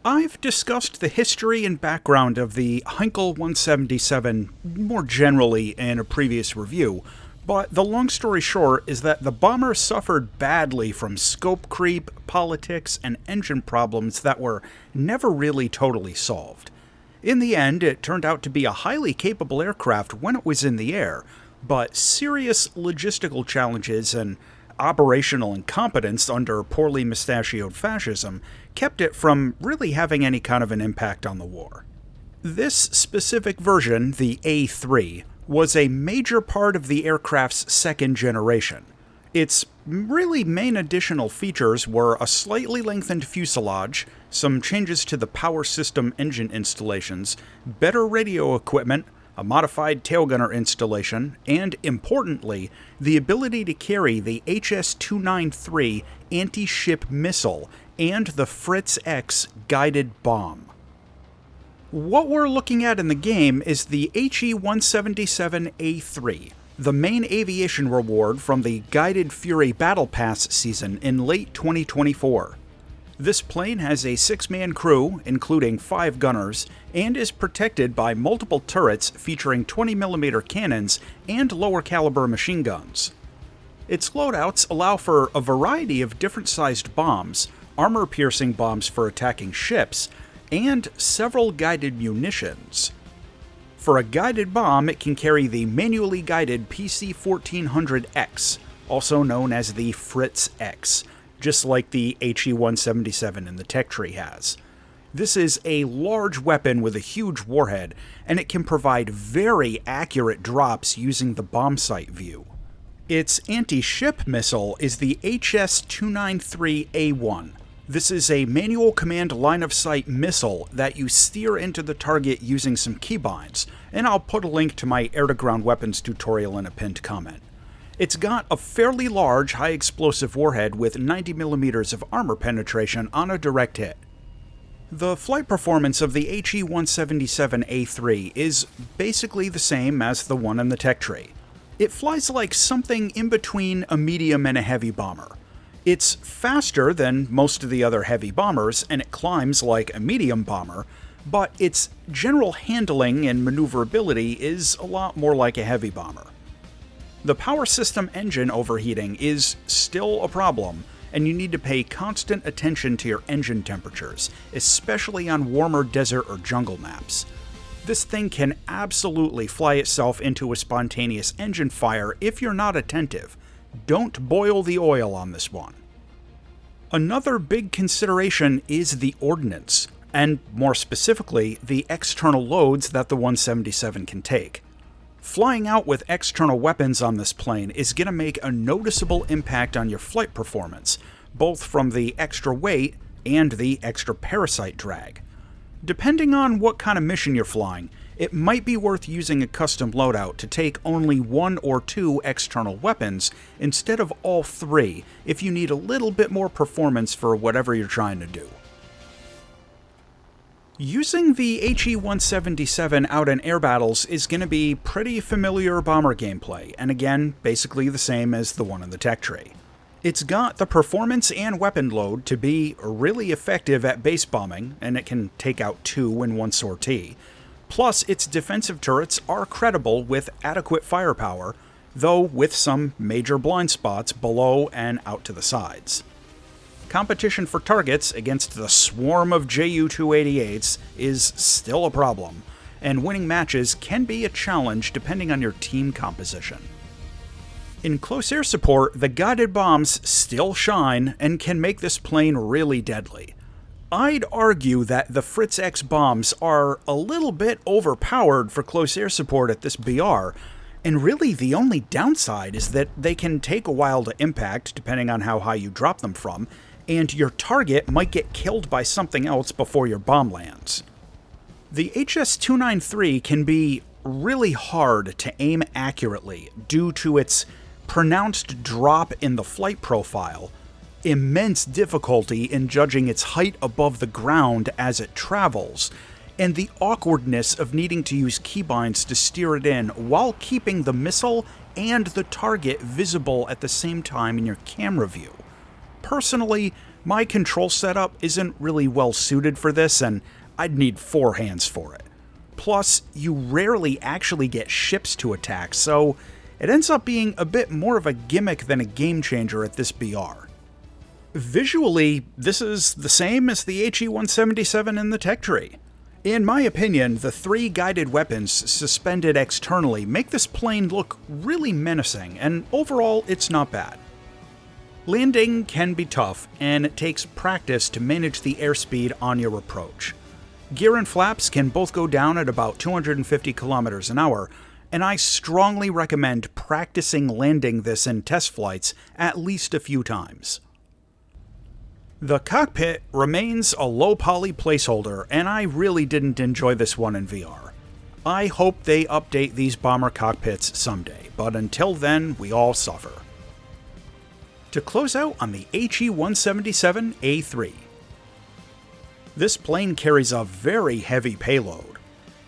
I've discussed the history and background of the He-177 more generally in a previous review, but the long story short is that the bomber suffered badly from scope creep, politics, and engine problems that were never really totally solved. In the end, it turned out to be a highly capable aircraft when it was in the air, but serious logistical challenges and operational incompetence under poorly mustachioed fascism kept it from really having any kind of an impact on the war. This specific version, the A-3, was a major part of the aircraft's second generation. Its really main additional features were a slightly lengthened fuselage, some changes to the power system engine installations, better radio equipment, a modified tailgunner installation, and, importantly, the ability to carry the HS-293 anti-ship missile and the Fritz-X guided bomb. What we're looking at in the game is the He-177 A-3, the main aviation reward from the Guided Fury Battle Pass season in late 2024. This plane has a 6-man crew, including 5 gunners, and is protected by multiple turrets featuring 20mm cannons and lower-caliber machine guns. Its loadouts allow for a variety of different-sized bombs, armor-piercing bombs for attacking ships, and several guided munitions. For a guided bomb, it can carry the manually guided PC-1400X, also known as the Fritz-X, just like the He-177 in the tech tree has. This is a large weapon with a huge warhead, and it can provide very accurate drops using the bomb sight view. Its anti-ship missile is the HS-293A1. This is a manual command line-of-sight missile that you steer into the target using some keybinds, and I'll put a link to my air-to-ground weapons tutorial in a pinned comment. It's got a fairly large, high-explosive warhead with 90mm of armor penetration on a direct hit. The flight performance of the He-177 A-3 is basically the same as the one in the tech tree. It flies like something in between a medium and a heavy bomber. It's faster than most of the other heavy bombers, and it climbs like a medium bomber, but its general handling and maneuverability is a lot more like a heavy bomber. The power system engine overheating is still a problem, and you need to pay constant attention to your engine temperatures, especially on warmer desert or jungle maps. This thing can absolutely fly itself into a spontaneous engine fire if you're not attentive. Don't boil the oil on this one. Another big consideration is the ordnance, and more specifically, the external loads that the 177 can take. Flying out with external weapons on this plane is going to make a noticeable impact on your flight performance, both from the extra weight and the extra parasite drag. Depending on what kind of mission you're flying, it might be worth using a custom loadout to take only 1 or 2 external weapons instead of all 3 if you need a little bit more performance for whatever you're trying to do. Using the He-177 out in air battles is going to be pretty familiar bomber gameplay, and again, basically the same as the one in the tech tree. It's got the performance and weapon load to be really effective at base bombing, and it can take out 2 in one sortie. Plus, its defensive turrets are credible with adequate firepower, though with some major blind spots below and out to the sides. Competition for targets against the swarm of Ju-288s is still a problem, and winning matches can be a challenge depending on your team composition. In close air support, the guided bombs still shine and can make this plane really deadly. I'd argue that the Fritz-X bombs are a little bit overpowered for close air support at this BR, and really the only downside is that they can take a while to impact depending on how high you drop them from, and your target might get killed by something else before your bomb lands. The HS-293 can be really hard to aim accurately due to its pronounced drop in the flight profile, immense difficulty in judging its height above the ground as it travels, and the awkwardness of needing to use keybinds to steer it in while keeping the missile and the target visible at the same time in your camera view. Personally, My control setup isn't really well suited for this, and I'd need 4 hands for it. Plus, you rarely actually get ships to attack, so it ends up being a bit more of a gimmick than a game changer at this BR. Visually, this is the same as the He-177 in the tech tree. In my opinion, the 3 guided weapons suspended externally make this plane look really menacing, and overall, it's not bad. Landing can be tough, and it takes practice to manage the airspeed on your approach. Gear and flaps can both go down at about 250 kilometers an hour, and I strongly recommend practicing landing this in test flights at least a few times. The cockpit remains a low-poly placeholder, and I really didn't enjoy this one in VR. I hope they update these bomber cockpits someday, but until then, we all suffer. To close out on the He-177 A-3. This plane carries a very heavy payload.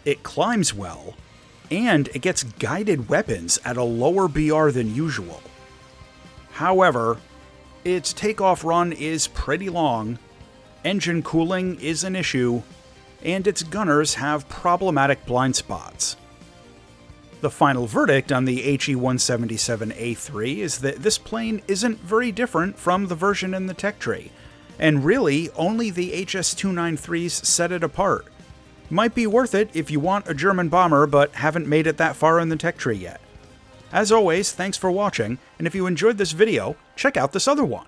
It climbs well, and it gets guided weapons at a lower BR than usual. However, its takeoff run is pretty long, engine cooling is an issue, and its gunners have problematic blind spots. The final verdict on the He-177 A-3 is that this plane isn't very different from the version in the tech tree, and really only the HS-293s set it apart. Might be worth it if you want a German bomber but haven't made it that far in the tech tree yet. As always, thanks for watching, and if you enjoyed this video, check out this other one.